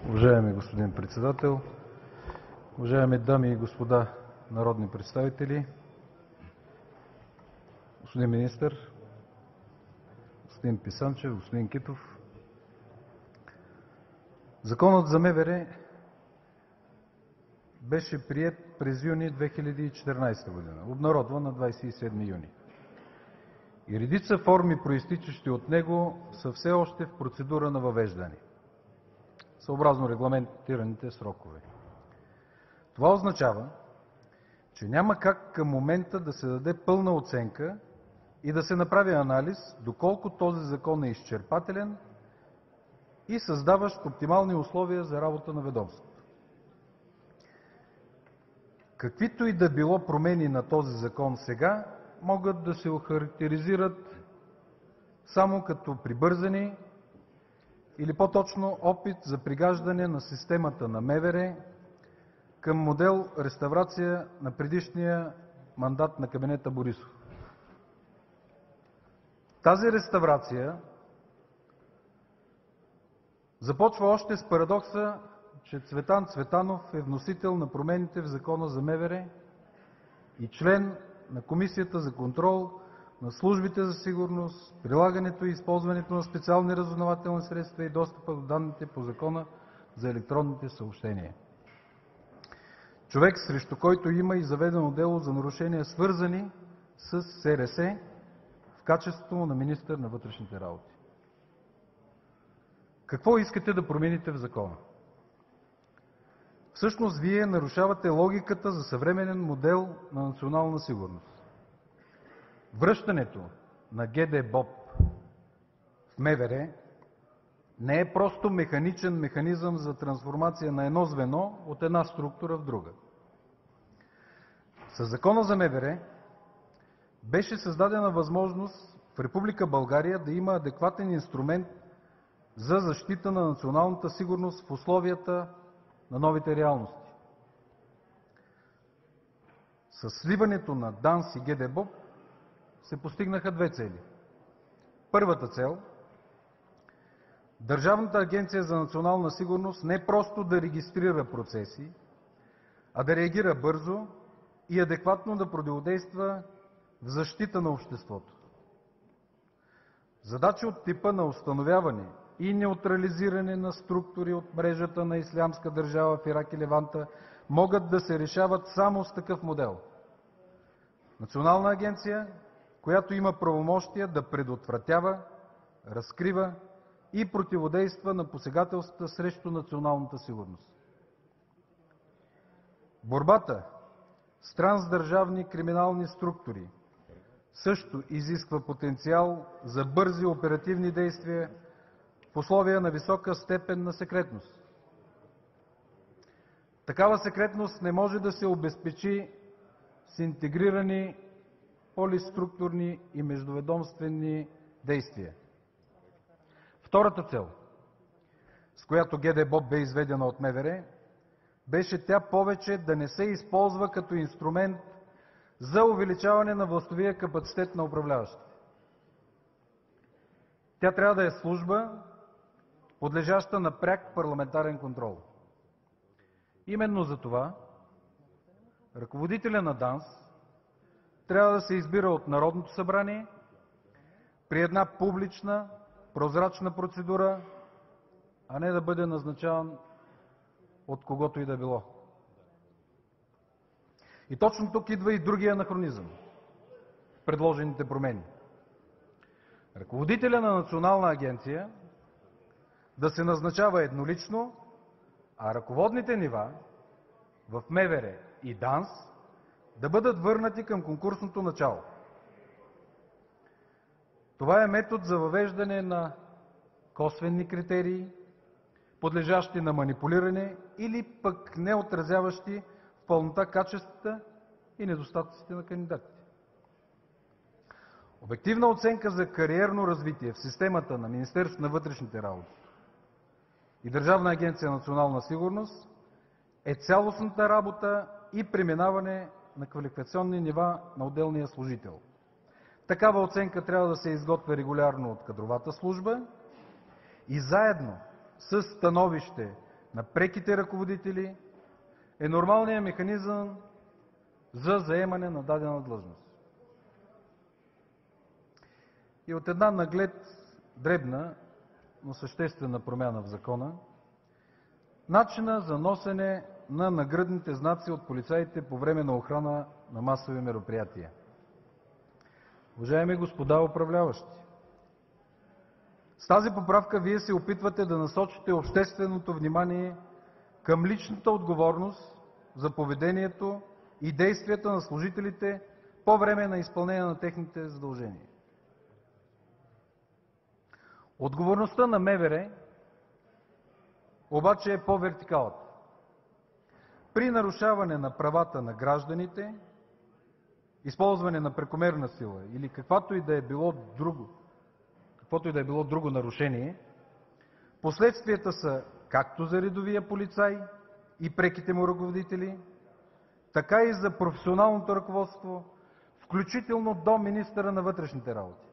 Уважаеми господин председател, уважаеми дами и господа народни представители, господин министър, господин Писанчев, господин Китов! Законът за МВР беше приет през юни 2014 г., обнародван на 27 юни. И редица форми, произтичащи от него, са все още в процедура на въвеждане, съобразно регламентираните срокове. Това означава, че няма как към момента да се даде пълна оценка и да се направи анализ доколко този закон е изчерпателен и създаващ оптимални условия за работа на ведомството. Каквито и да било промени на този закон сега могат да се охарактеризират само като прибързани или по-точно опит за пригаждане на системата на МВР към модел реставрация на предишния мандат на кабинета Борисов. Тази реставрация започва още с парадокса, че Цветан Цветанов е вносител на промените в Закона за МВР и член на Комисията за контрол на службите за сигурност, прилагането и използването на специални разузнавателни средства и достъпа до данните по Закона за електронните съобщения. Човек, срещу който има и заведено дело за нарушения, свързани с СРС, в качеството му на министър на вътрешните работи. Какво искате да промените в закона? Всъщност Вие нарушавате логиката за съвременен модел на национална сигурност. Връщането на ГДБОП в МВР не е просто механичен механизъм за трансформация на едно звено от една структура в друга. Със Закона за МВР беше създадена възможност в Република България да има адекватен инструмент за защита на националната сигурност в условията на новите реалности. Със сливането на ДАНС и ГДБОП се постигнаха две цели. Първата цел – Държавната агенция за национална сигурност не просто да регистрира процеси, а да реагира бързо и адекватно да противодейства в защита на обществото. Задачи от типа на установяване и неутрализиране на структури от мрежата на Ислямска държава в Ирак и Леванта могат да се решават само с такъв модел. Национална агенция, която има правомощия да предотвратява, разкрива и противодейства на посегателствата срещу националната сигурност. Борбата с трансдържавни криминални структури също изисква потенциал за бързи оперативни действия в условия на висока степен на секретност. Такава секретност не може да се обезпечи с интегрирани полиструктурни и междуведомствени действия. Втората цел, с която ГДБОП бе изведена от МВР, беше тя повече да не се използва като инструмент за увеличаване на властовия капацитет на управляващите. Тя трябва да е служба, подлежаща на пряк парламентарен контрол. Именно за това ръководителят на ДАНС трябва да се избира от Народното събрание при една публична, прозрачна процедура, а не да бъде назначаван от когото и да било. И точно тук идва и другия анахронизъм в предложените промени. Ръководителят на национална агенция да се назначава еднолично, а ръководните нива в МВР и ДАНС да бъдат върнати към конкурсното начало. Това е метод за въвеждане на косвени критерии, подлежащи на манипулиране или пък не отразяващи в пълнота качествата и недостатъците на кандидатите. Обективна оценка за кариерно развитие в системата на Министерството на вътрешните работи и Държавна агенция национална сигурност е цялостната работа и преминаване на квалификационни нива на отделния служител. Такава оценка трябва да се изготвя регулярно от кадровата служба и заедно с становище на преките ръководители е нормалният механизъм за заемане на дадена длъжност. И от една наглед дребна, но съществена промяна в закона, начина за носене на нагръдните знаци от полицаите по време на охрана на масови мероприятия. Уважаеми господа управляващи, с тази поправка Вие се опитвате да насочите общественото внимание към личната отговорност за поведението и действията на служителите по време на изпълнение на техните задължения. Отговорността на МВР обаче е по-вертикалната. При нарушаване на правата на гражданите, използване на прекомерна сила или каквото и да е било друго нарушение, последствията са както за редовия полицай и преките му ръководители, така и за професионалното ръководство, включително до министъра на вътрешните работи.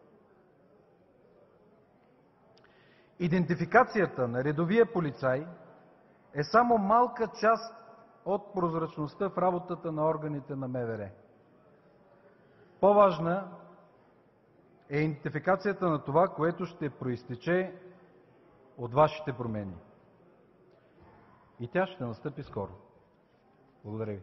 Идентификацията на редовия полицай е само малка част от прозрачността в работата на органите на МВР. По-важна е идентификацията на това, което ще произтече от вашите промени. И тя ще настъпи скоро. Благодаря ви.